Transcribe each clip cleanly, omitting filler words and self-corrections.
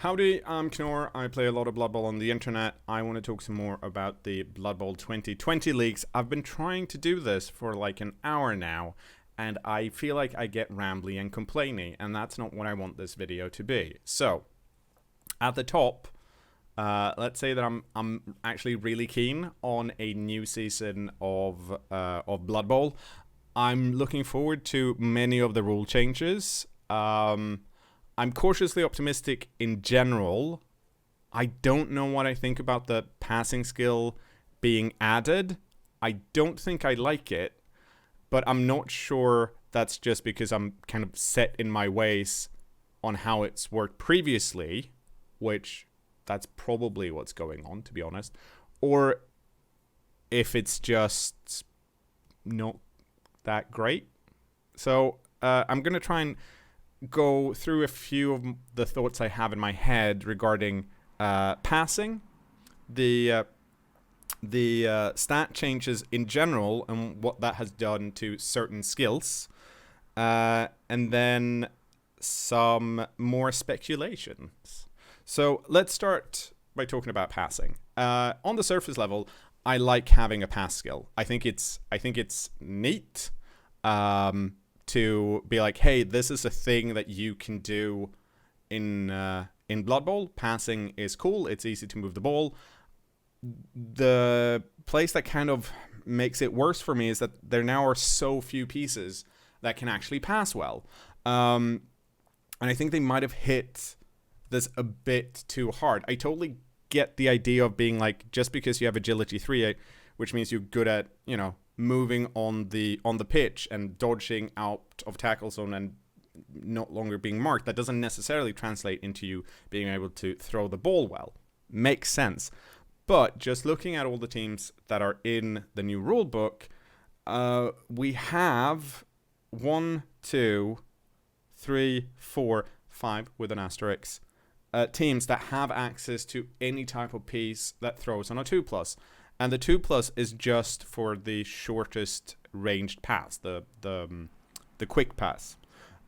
Howdy, I'm cKnoor. I play a lot of Blood Bowl on the internet. I want to talk some more about the Blood Bowl 2020 leaks. I've been trying to do this for like an hour now, and I feel like I get rambly and complainy, and that's not what I want this video to be. So, at the top, let's say that I'm actually really keen on a new season of Blood Bowl. I'm looking forward to many of the rule changes. I'm cautiously optimistic in general. I don't know what I think about the passing skill being added. I don't think I like it, but I'm not sure that's just because I'm kind of set in my ways on how it's worked previously, which that's probably what's going on, to be honest, or if it's just not that great. So I'm going to try and go through a few of the thoughts I have in my head regarding passing, the stat changes in general and what that has done to certain skills, and then some more speculations. So let's start by talking about passing. On the surface level, I like having a pass skill. I think it's neat. To be like, hey, this is a thing that you can do in Blood Bowl. Passing is cool. It's easy to move the ball. The place that kind of makes it worse for me is that there now are so few pieces that can actually pass well. And I think they might have hit this a bit too hard. I totally get the idea of being like, just because you have agility 3, which means you're good at, moving on the pitch and dodging out of tackle zone and not longer being marked, that doesn't necessarily translate into you being able to throw the ball well. Makes sense. But just looking at all the teams that are in the new rule book, we have 1, 2, 3, 4, 5 with an asterisk teams that have access to any type of piece that throws on a 2+. And the 2+ is just for the shortest ranged pass, the quick pass.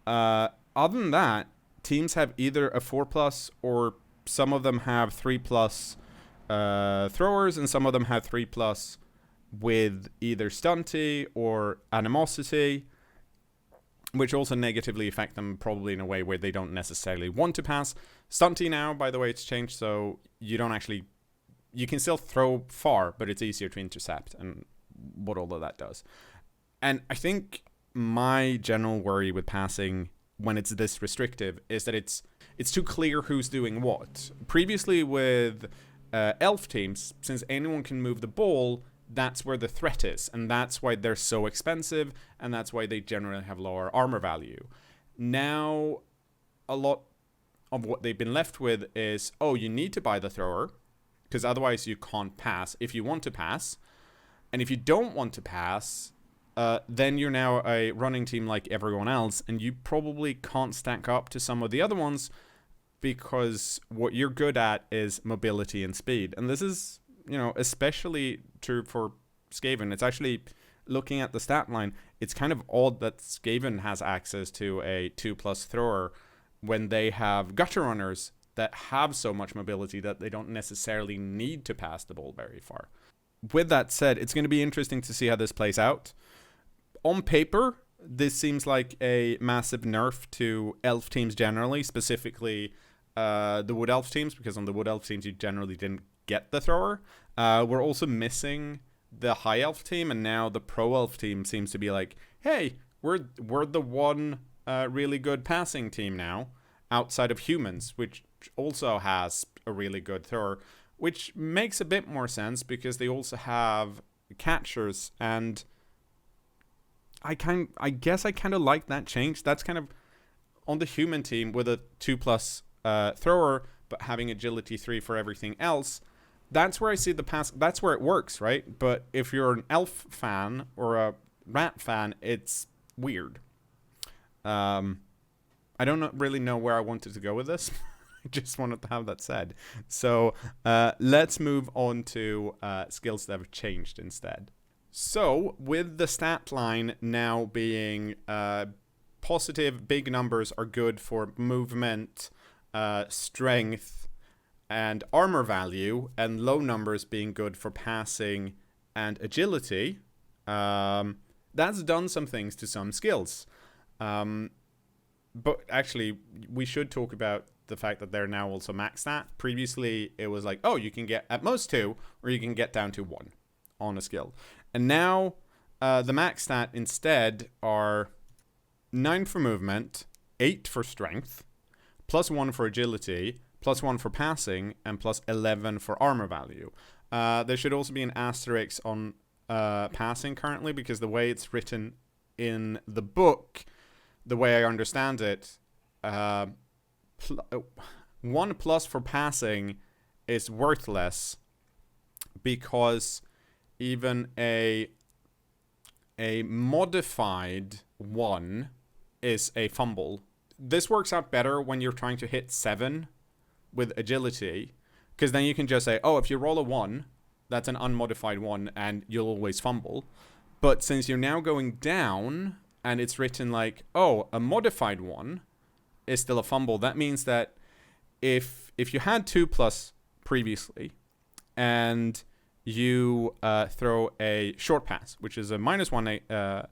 Other than that, teams have either a 4+ or some of them have 3+ throwers, and some of them have 3+ with either stunty or animosity, which also negatively affect them probably in a way where they don't necessarily want to pass. Stunty now, by the way, it's changed, so you can still throw far, but it's easier to intercept, and what all of that does. And I think my general worry with passing when it's this restrictive is that it's too clear who's doing what. Previously with elf teams, since anyone can move the ball, that's where the threat is, and that's why they're so expensive, and that's why they generally have lower armor value. Now, a lot of what they've been left with is, you need to buy the thrower, because otherwise you can't pass if you want to pass. And if you don't want to pass, then you're now a running team like everyone else, and you probably can't stack up to some of the other ones because what you're good at is mobility and speed. And this is, especially true for Skaven. It's actually, looking at the stat line, it's kind of odd that Skaven has access to a 2+ thrower when they have gutter runners that have so much mobility that they don't necessarily need to pass the ball very far. With that said, it's going to be interesting to see how this plays out. On paper, this seems like a massive nerf to elf teams generally, specifically the wood elf teams, because on the wood elf teams you generally didn't get the thrower. We're also missing the high elf team, and now the pro elf team seems to be like, hey, we're the one really good passing team now, outside of humans, which also has a really good thrower, which makes a bit more sense because they also have catchers, and I guess I kind of like that change. That's kind of on the human team with a 2+ thrower, but having agility 3 for everything else. That's where I see the pass. That's where it works, right? But if you're an elf fan or a rat fan, it's weird. I don't really know where I wanted to go with this. I just wanted to have that said. So let's move on to skills that have changed instead. So with the stat line now being positive, big numbers are good for movement, strength and armor value, and low numbers being good for passing and agility, that's done some things to some skills. But actually, we should talk about the fact that they're now also max stat. Previously, it was like, oh, you can get at most 2, or you can get down to 1 on a skill. And now, the max stat instead are 9 for movement, 8 for strength, plus 1 for agility, plus 1 for passing, and plus 11 for armor value. There should also be an asterisk on passing currently, because the way it's written in the book, the way I understand it, 1 plus for passing is worthless, because even a modified 1 is a fumble. This works out better when you're trying to hit 7 with agility, because then you can just say, oh, if you roll a 1, that's an unmodified 1, and you'll always fumble. But since you're now going down, and it's written like, oh, a modified 1 is still a fumble, that means that if you had 2+ previously, and you throw a short pass, which is a -1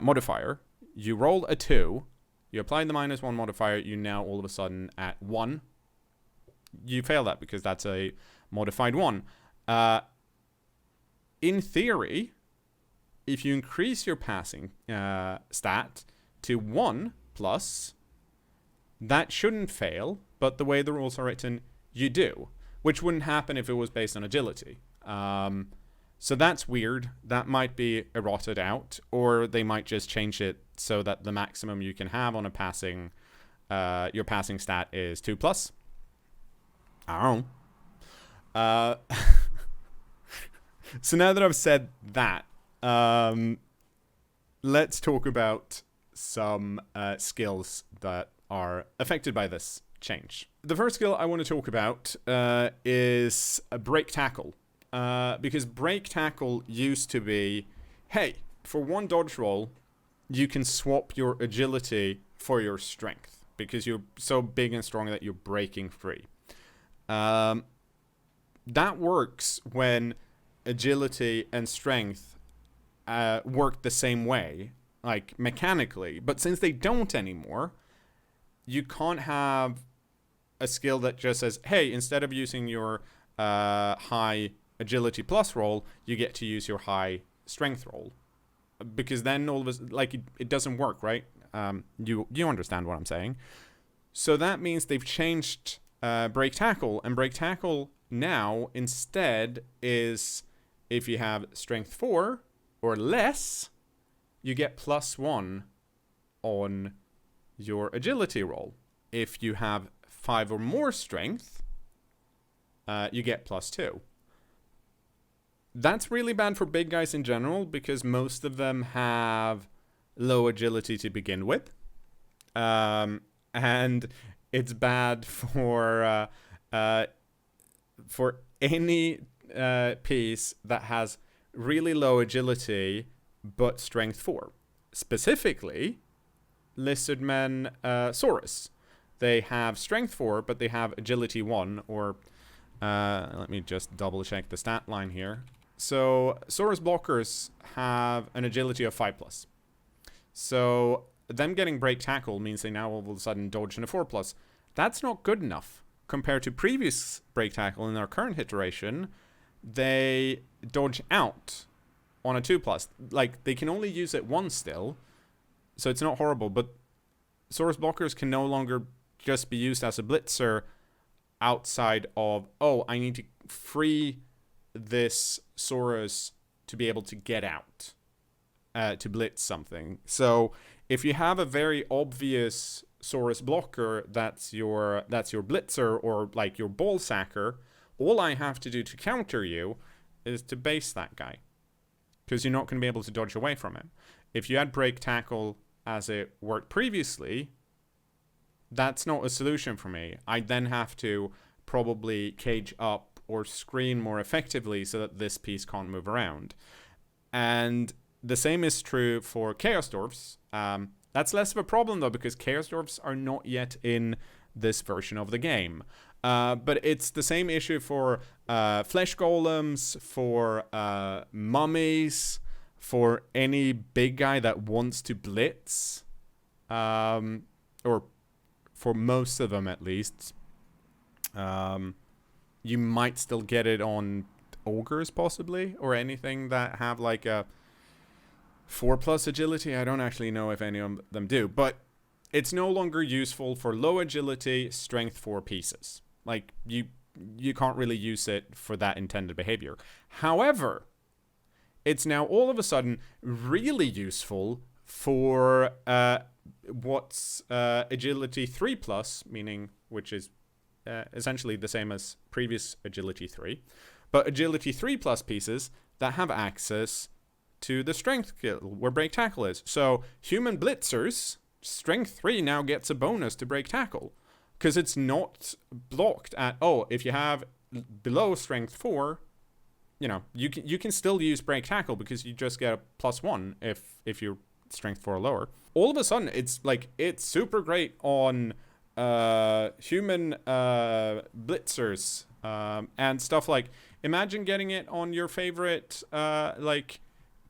modifier, you roll a 2, you apply the -1 modifier, you now all of a sudden at 1. You fail that because that's a modified 1. In theory, if you increase your passing stat to 1+, that shouldn't fail, but the way the rules are written, you do, which wouldn't happen if it was based on agility. So that's weird. That might be errated out, or they might just change it so that the maximum you can have on a passing, your passing stat is 2+. I don't know. So now that I've said that, let's talk about some skills that are affected by this change. The first skill I want to talk about is a break tackle. Because break tackle used to be, hey, for 1 dodge roll, you can swap your agility for your strength, because you're so big and strong that you're breaking free. That works when agility and strength work the same way, like mechanically. But since they don't anymore, you can't have a skill that just says, hey, instead of using your high agility plus roll, you get to use your high strength roll, because then all of us, like, it doesn't work, right? You understand what I'm saying. So that means they've changed break tackle, and break tackle now instead is, if you have strength 4 or less, you get +1 on your agility roll. If you have 5 or more strength, you get +2. That's really bad for big guys in general, because most of them have low agility to begin with. And it's bad for any piece that has really low agility but strength 4. Specifically, lizardmen Saurus. They have strength 4, but they have agility 1, or let me just double check the stat line here. So Saurus blockers have an agility of 5+. So them getting break tackle means they now all of a sudden dodge in a 4+. That's not good enough. Compared to previous break tackle in our current iteration, they dodge out on a 2+. Like, they can only use it once still, so it's not horrible, but Saurus blockers can no longer just be used as a blitzer outside of, oh, I need to free this Saurus to be able to get out, to blitz something. So if you have a very obvious Saurus blocker that's your blitzer, or like your ball sacker, all I have to do to counter you is to base that guy, because you're not going to be able to dodge away from him. If you had break tackle as it worked previously, that's not a solution for me. I then have to probably cage up or screen more effectively so that this piece can't move around. And the same is true for Chaos Dwarfs. That's less of a problem though, because Chaos Dwarfs are not yet in this version of the game. But it's the same issue for flesh golems, for mummies, for any big guy that wants to blitz, or for most of them at least. You might still get it on ogres possibly, or anything that have like a 4+ agility. I don't actually know if any of them do, but it's no longer useful for low agility, strength 4 pieces. Like, you can't really use it for that intended behavior. However, it's now all of a sudden really useful for what's agility 3+, meaning, which is essentially the same as previous agility 3, but agility 3+ pieces that have access to the strength skill where break tackle is. So human blitzers, strength 3 now gets a bonus to break tackle, because it's not blocked at, oh, if you have below strength 4, you know, you can still use break tackle because you just get a +1 if you're strength 4 or lower. All of a sudden, it's like, it's super great on human blitzers and stuff. Like, imagine getting it on your favorite like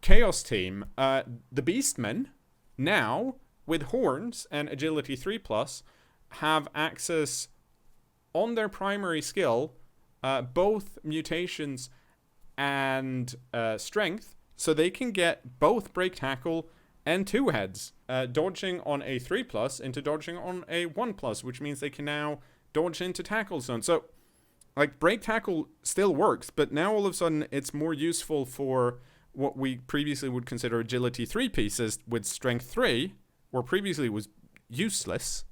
chaos team. The Beastmen now with horns and agility 3+, have access on their primary skill, both mutations and strength, so they can get both break tackle and 2 heads, dodging on a 3+ into dodging on a 1+, which means they can now dodge into tackle zone. So, like, break tackle still works, but now all of a sudden it's more useful for what we previously would consider agility 3 pieces with strength 3, where previously was useless,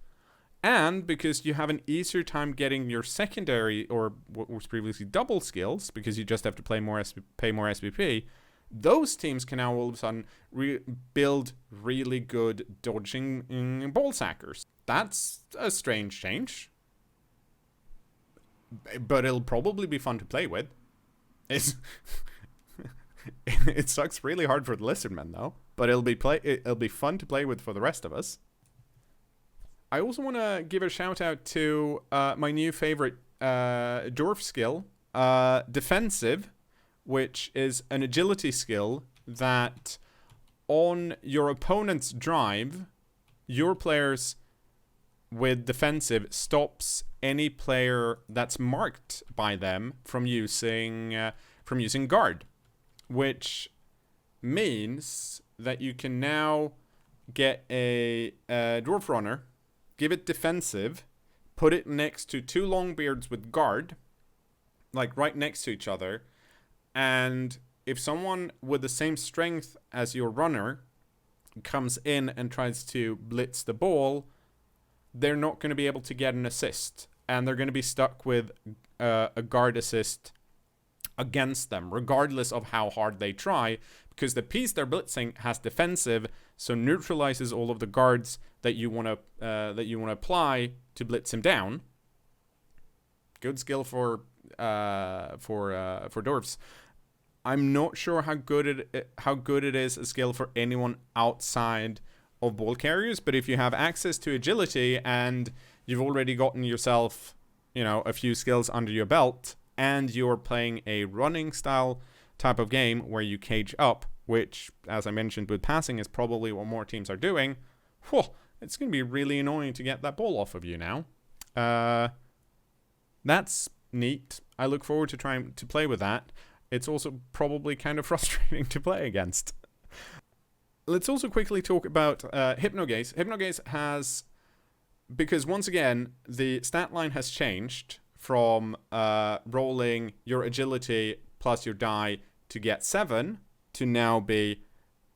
and because you have an easier time getting your secondary, or what was previously double skills, because you just have to pay more SPP, those teams can now all of a sudden build really good dodging ball sackers. That's a strange change, but it'll probably be fun to play with. It sucks really hard for the lizardmen though, but it'll be fun to play with for the rest of us. I also want to give a shout out to my new favorite dwarf skill, defensive, which is an agility skill that on your opponent's drive, your players with defensive stops any player that's marked by them from using guard, which means that you can now get a dwarf runner, give it defensive, put it next to 2 longbeards with guard, like right next to each other, and if someone with the same strength as your runner comes in and tries to blitz the ball, they're not going to be able to get an assist, and they're going to be stuck with a guard assist against them, regardless of how hard they try, because the piece they're blitzing has defensive, so neutralizes all of the guards that you want to apply to blitz him down. Good skill for dwarves. I'm not sure how good it is a skill for anyone outside of ball carriers, but if you have access to agility and you've already gotten yourself, a few skills under your belt, and you're playing a running style type of game where you cage up, which, as I mentioned with passing, is probably what more teams are doing, it's going to be really annoying to get that ball off of you now. That's neat. I look forward to trying to play with that. It's also probably kind of frustrating to play against. Let's also quickly talk about Hypnogaze. Hypnogaze has, because once again, the stat line has changed from rolling your agility plus your die to get 7 to now be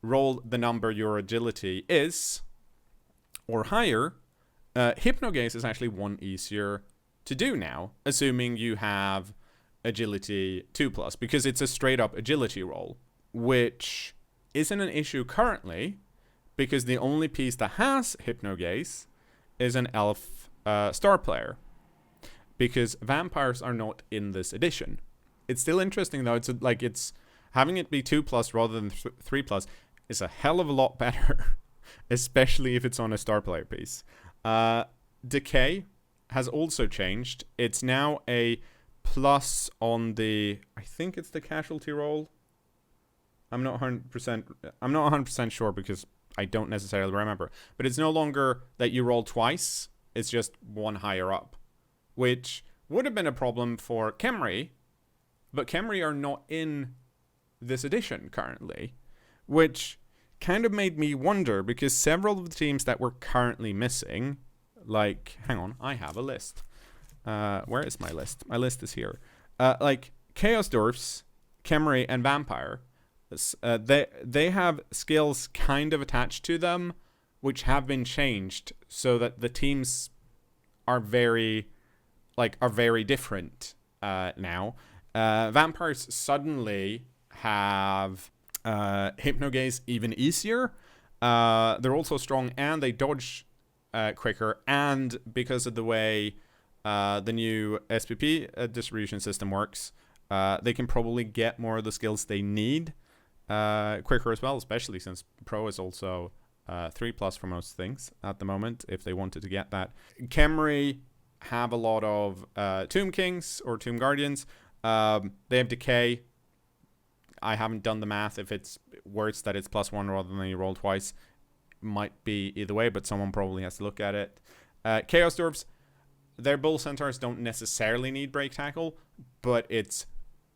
roll the number your agility is or higher. Hypnogaze is actually one easier to do now, assuming you have agility 2+, because it's a straight up agility roll, which isn't an issue currently because the only piece that has Hypnogaze is an elf star player, because vampires are not in this edition. It's still interesting though. It's having it be 2+ rather than 3+ is a hell of a lot better, especially if it's on a star player piece. Decay has also changed. It's now a plus on the, I think it's the casualty roll. I'm not 100% sure because I don't necessarily remember. But it's no longer that you roll twice. It's just one higher up, which would have been a problem for Khemri, but Khemri are not in this edition currently, which kind of made me wonder because several of the teams that were currently missing, like, hang on, I have a list. Where is my list? My list is here. Like Chaos Dwarfs, Khemri, and Vampire, they have skills kind of attached to them, which have been changed so that the teams are very different now. Vampires suddenly have Hypnogaze even easier. They're also strong and they dodge quicker, and because of the way the new SPP distribution system works, they can probably get more of the skills they need quicker as well, especially since Pro is also 3+ for most things at the moment, if they wanted to get that. Khemri have a lot of Tomb Kings or Tomb Guardians. They have Decay. I haven't done the math. If it's worse that it's +1 rather than you roll twice, might be either way, but someone probably has to look at it. Chaos Dwarfs, their Bull Centaurs don't necessarily need Break Tackle, but it's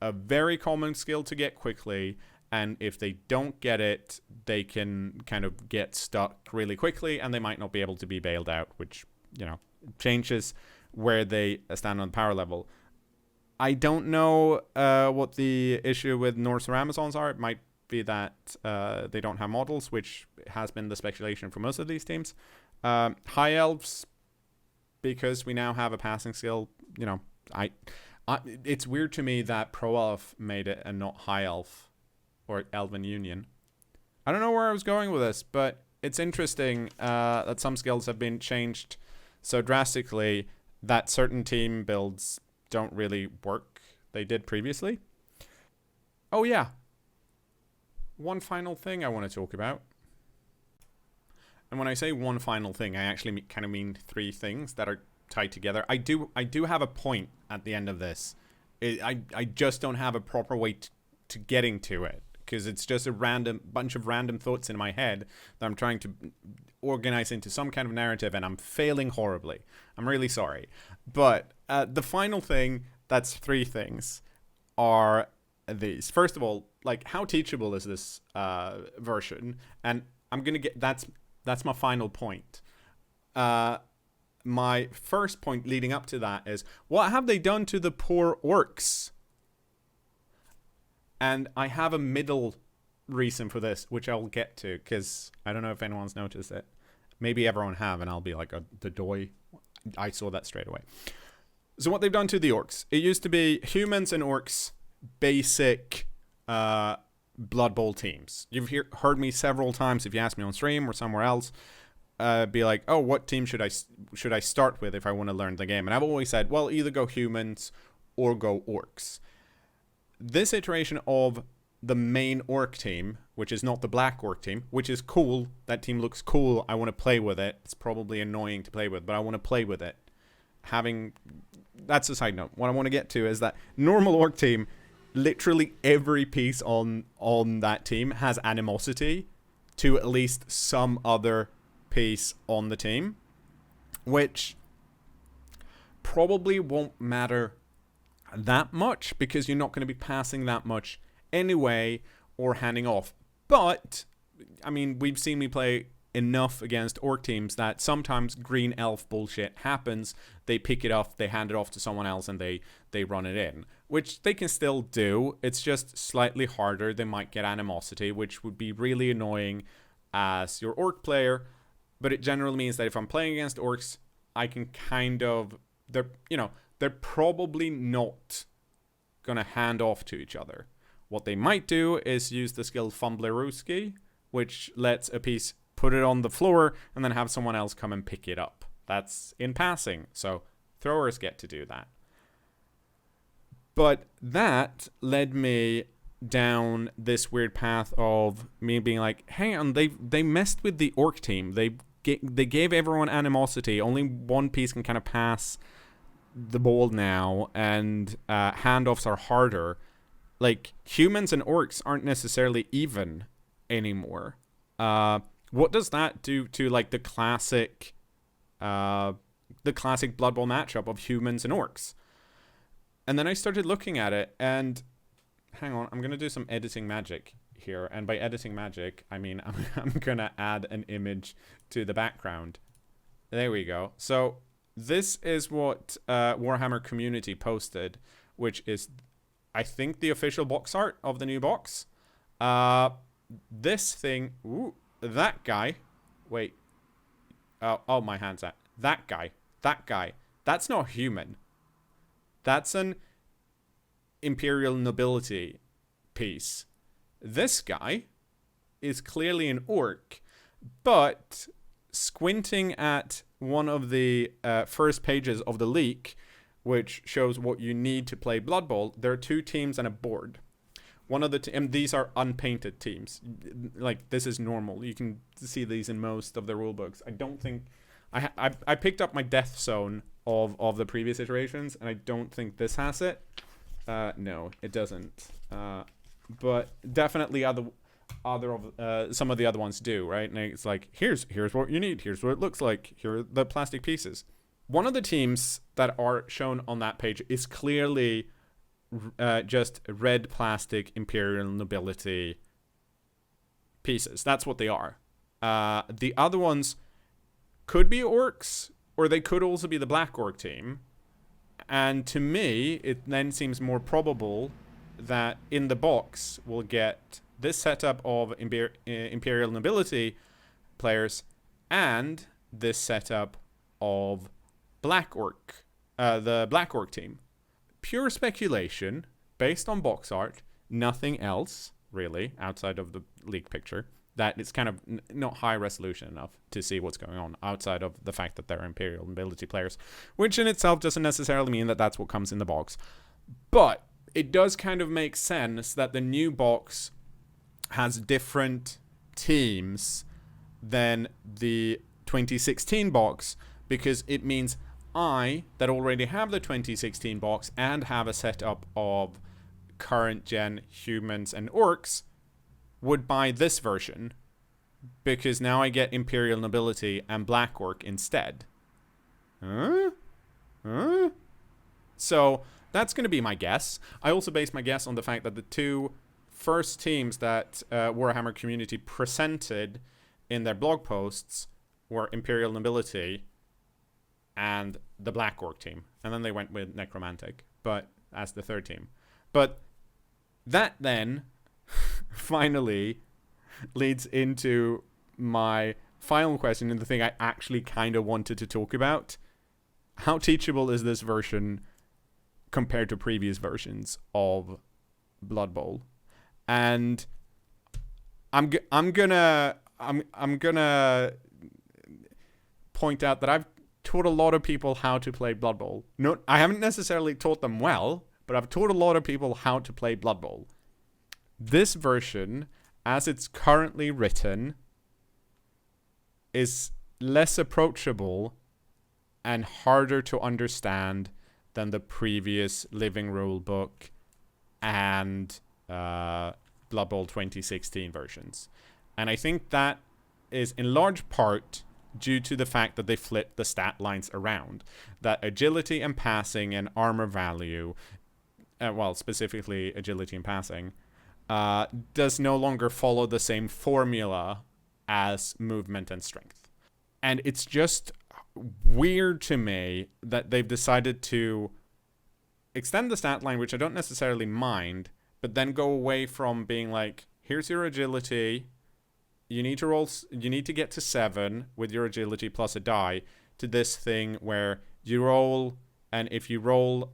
a very common skill to get quickly, and if they don't get it, they can kind of get stuck really quickly, and they might not be able to be bailed out, which, you know, changes where they stand on the power level. I don't know what the issue with Norse or Amazons are. It might be that they don't have models, which has been the speculation for most of these teams. High Elves, because we now have a passing skill, you know, it's weird to me that Pro Elf made it and not High Elf or Elven Union. I don't know where I was going with this, but it's interesting that some skills have been changed so drastically that certain team builds don't really work. They did previously. Oh yeah. One final thing I want to talk about. And when I say one final thing, I actually kind of mean 3 things that are tied together. I do have a point at the end of this. I just don't have a proper way to getting to it, because it's just a bunch of random thoughts in my head that I'm trying to organize into some kind of narrative, and I'm failing horribly. I'm really sorry. But the final thing, that's 3 things, are these. First of all, like, how teachable is this version? And I'm going to get... That's my final point. My first point leading up to that is, what have they done to the poor orcs? And I have a middle reason for this, which I'll get to, because I don't know if anyone's noticed it. Maybe everyone have, and I'll be like, the doy. I saw that straight away. So what they've done to the orcs. It used to be humans and orcs, basic Blood Bowl teams. You've heard me several times, if you ask me on stream or somewhere else, be like, oh, what team should I start with if I want to learn the game? And I've always said, well, either go humans or go orcs. This iteration of the main orc team, which is not the black orc team, which is cool. That team looks cool. I want to play with it. It's probably annoying to play with, but I want to play with it. That's a side note. What I want to get to is that normal orc team, literally every piece on that team has animosity to at least some other piece on the team, which probably won't matter that much because you're not going to be passing that much anyway or handing off. But I mean, we've seen me play enough against orc teams that sometimes green elf bullshit happens. They pick it up, they hand it off to someone else, and they run it in, which they can still do. It's just slightly harder. They might get animosity, which would be really annoying as your orc player. But it generally means that if I'm playing against orcs, I can kind of, they're probably not gonna hand off to each other. What they might do is use the skill Fumblerooski, which lets a piece put it on the floor and then have someone else come and pick it up. That's in passing, so throwers get to do that. But that led me down this weird path of me being like, hang on, they messed with the orc team. They they gave everyone animosity. Only one piece can kind of pass the ball now, and handoffs are harder. Like, humans and orcs aren't necessarily even anymore. What does that do to like the classic Blood Bowl matchup of humans and orcs? And then I started looking at it, and hang on, I'm gonna do some editing magic here, and by editing magic, I mean I'm gonna add an image to the background. There we go. So this is what Warhammer Community posted, which is, I think, the official box art of the new box. This thing, ooh, that guy, wait, oh, my hand's at, that guy, that's not human. That's an Imperial nobility piece. This guy is clearly an orc, but squinting at one of the first pages of the leak, which shows what you need to play Blood Bowl, there are 2 teams and a board. One of the and these are unpainted teams. Like, this is normal. You can see these in most of the rule books. I don't think I picked up my Death Zone of the previous iterations, and I don't think this has it. No, it doesn't. But definitely some of the other ones do, right? And it's like, here's what you need. Here's what it looks like. Here are the plastic pieces. One of the teams that are shown on that page is clearly just red plastic Imperial nobility pieces. That's what they are. The other ones could be orcs, or they could also be the Black Orc team. And to me, it then seems more probable that in the box we'll get this setup of Imperial nobility players and this setup of Black Orc, the Black Orc team. Pure speculation, based on box art, nothing else, really, outside of the leak picture. That it's kind of not high resolution enough to see what's going on, outside of the fact that they're Imperial nobility players, which in itself doesn't necessarily mean that that's what comes in the box. But it does kind of make sense that the new box has different teams than the 2016 box, because it means I, that already have the 2016 box and have a setup of current gen humans and orcs, would buy this version, because now I get Imperial nobility and Black Orc instead. So that's going to be my guess. I also base my guess on the fact that the 2 first teams that Warhammer Community presented in their blog posts were Imperial nobility and the Black Orc team. And then they went with Necromantic, but as the 3rd team. But that then finally leads into my final question, and the thing I actually kind of wanted to talk about. How teachable is this version compared to previous versions of Blood Bowl? And I'm gonna point out that I've taught a lot of people how to play Blood Bowl. No, I haven't necessarily taught them well, but I've taught a lot of people how to play Blood Bowl. This version, as it's currently written, is less approachable and harder to understand than the previous Living Rule book and Blood Bowl 2016 versions. And I think that is in large part due to the fact that they flipped the stat lines around. That agility and passing and armor value, well, specifically agility and passing, does no longer follow the same formula as movement and strength. And it's just weird to me that they've decided to extend the stat line, which I don't necessarily mind, but then go away from being like, here's your agility, you need to get to 7 with your agility plus a die, to this thing where you roll, and if you roll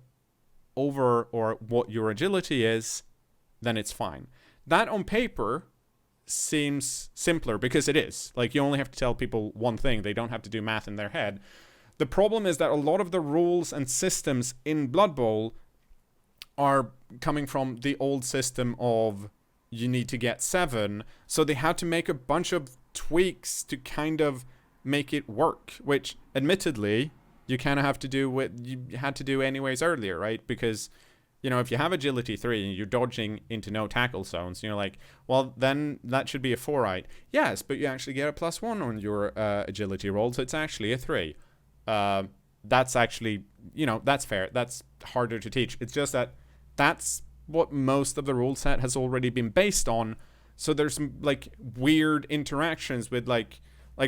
over or what your agility is, then it's fine. That on paper seems simpler, because it is. Like, you only have to tell people one thing. They don't have to do math in their head. The problem is that a lot of the rules and systems in Blood Bowl are coming from the old system of you need to get 7. So they had to make a bunch of tweaks to kind of make it work, which admittedly you kind of have to do what you had to do anyways earlier, right? Because, you know, if you have agility 3 and you're dodging into no tackle zones, you're like, well, then that should be a 4, right? Yes, but you actually get a +1 on your agility roll, so it's actually a 3. That's actually, you know, that's fair. That's harder to teach. It's just that that's what most of the rule set has already been based on. So there's some, like, weird interactions with, like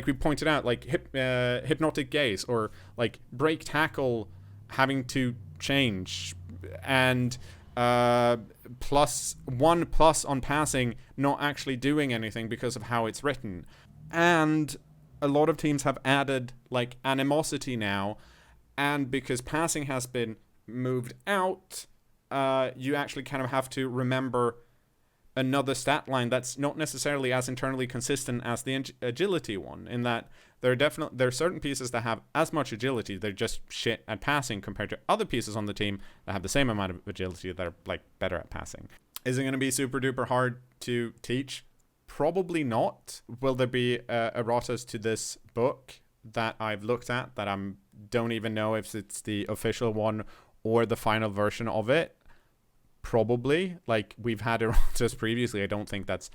we pointed out, like hypnotic gaze, or like break tackle having to change, and +1+ on passing not actually doing anything because of how it's written. And a lot of teams have added like animosity now, and because passing has been moved out, you actually kind of have to remember another stat line that's not necessarily as internally consistent as the agility one, in that there are certain pieces that have as much agility, they're just shit at passing, compared to other pieces on the team that have the same amount of agility that are like better at passing. Is it going to be super duper hard to teach? Probably not. Will there be erratas to this book that I've looked at that I don't even know if it's the official one or the final version of it? Probably. Like, we've had erratas previously. I don't think that's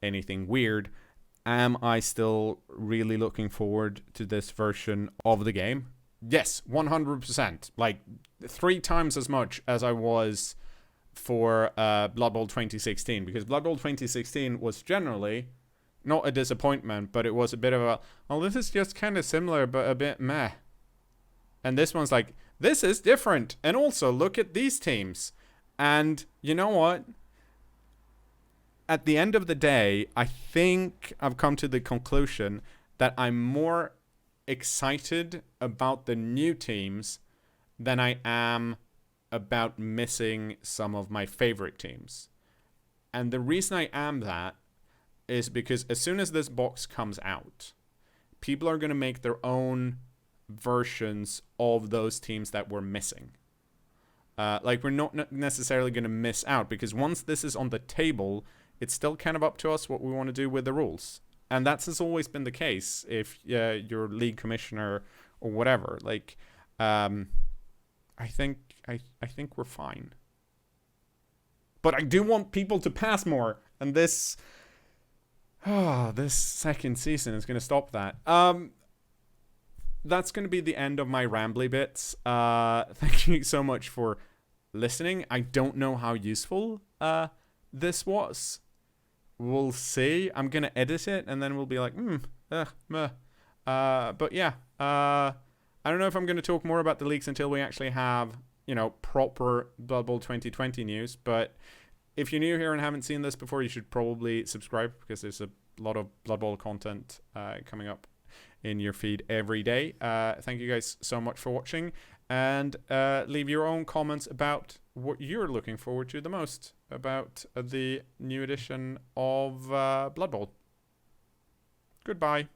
anything weird. Am I still really looking forward to this version of the game? Yes, 100%. Like, 3 times as much as I was for Blood Bowl 2016, because Blood Bowl 2016 was generally not a disappointment, but it was a bit of a, oh, this is just kind of similar but a bit meh. And this one's like, this is different, and also look at these teams. And you know what? At the end of the day, I think I've come to the conclusion that I'm more excited about the new teams than I am about missing some of my favorite teams. And the reason I am that is because as soon as this box comes out, people are going to make their own versions of those teams that we're missing. Like, we're not necessarily going to miss out, because once this is on the table, it's still kind of up to us what we want to do with the rules. And that's has always been the case if you're league commissioner or whatever. Like, I think we're fine. But I do want people to pass more, and this second season is going to stop that. That's going to be the end of my rambly bits. Thank you so much for listening. I don't know how useful this was. We'll see. I'm going to edit it, and then we'll be like, meh. But yeah, I don't know if I'm going to talk more about the leaks until we actually have, you know, proper Blood Bowl 2020 news. But if you're new here and haven't seen this before, you should probably subscribe, because there's a lot of Blood Bowl content coming up in your feed every day. Thank you guys so much for watching, and leave your own comments about what you're looking forward to the most about the new edition of Blood Bowl. Goodbye.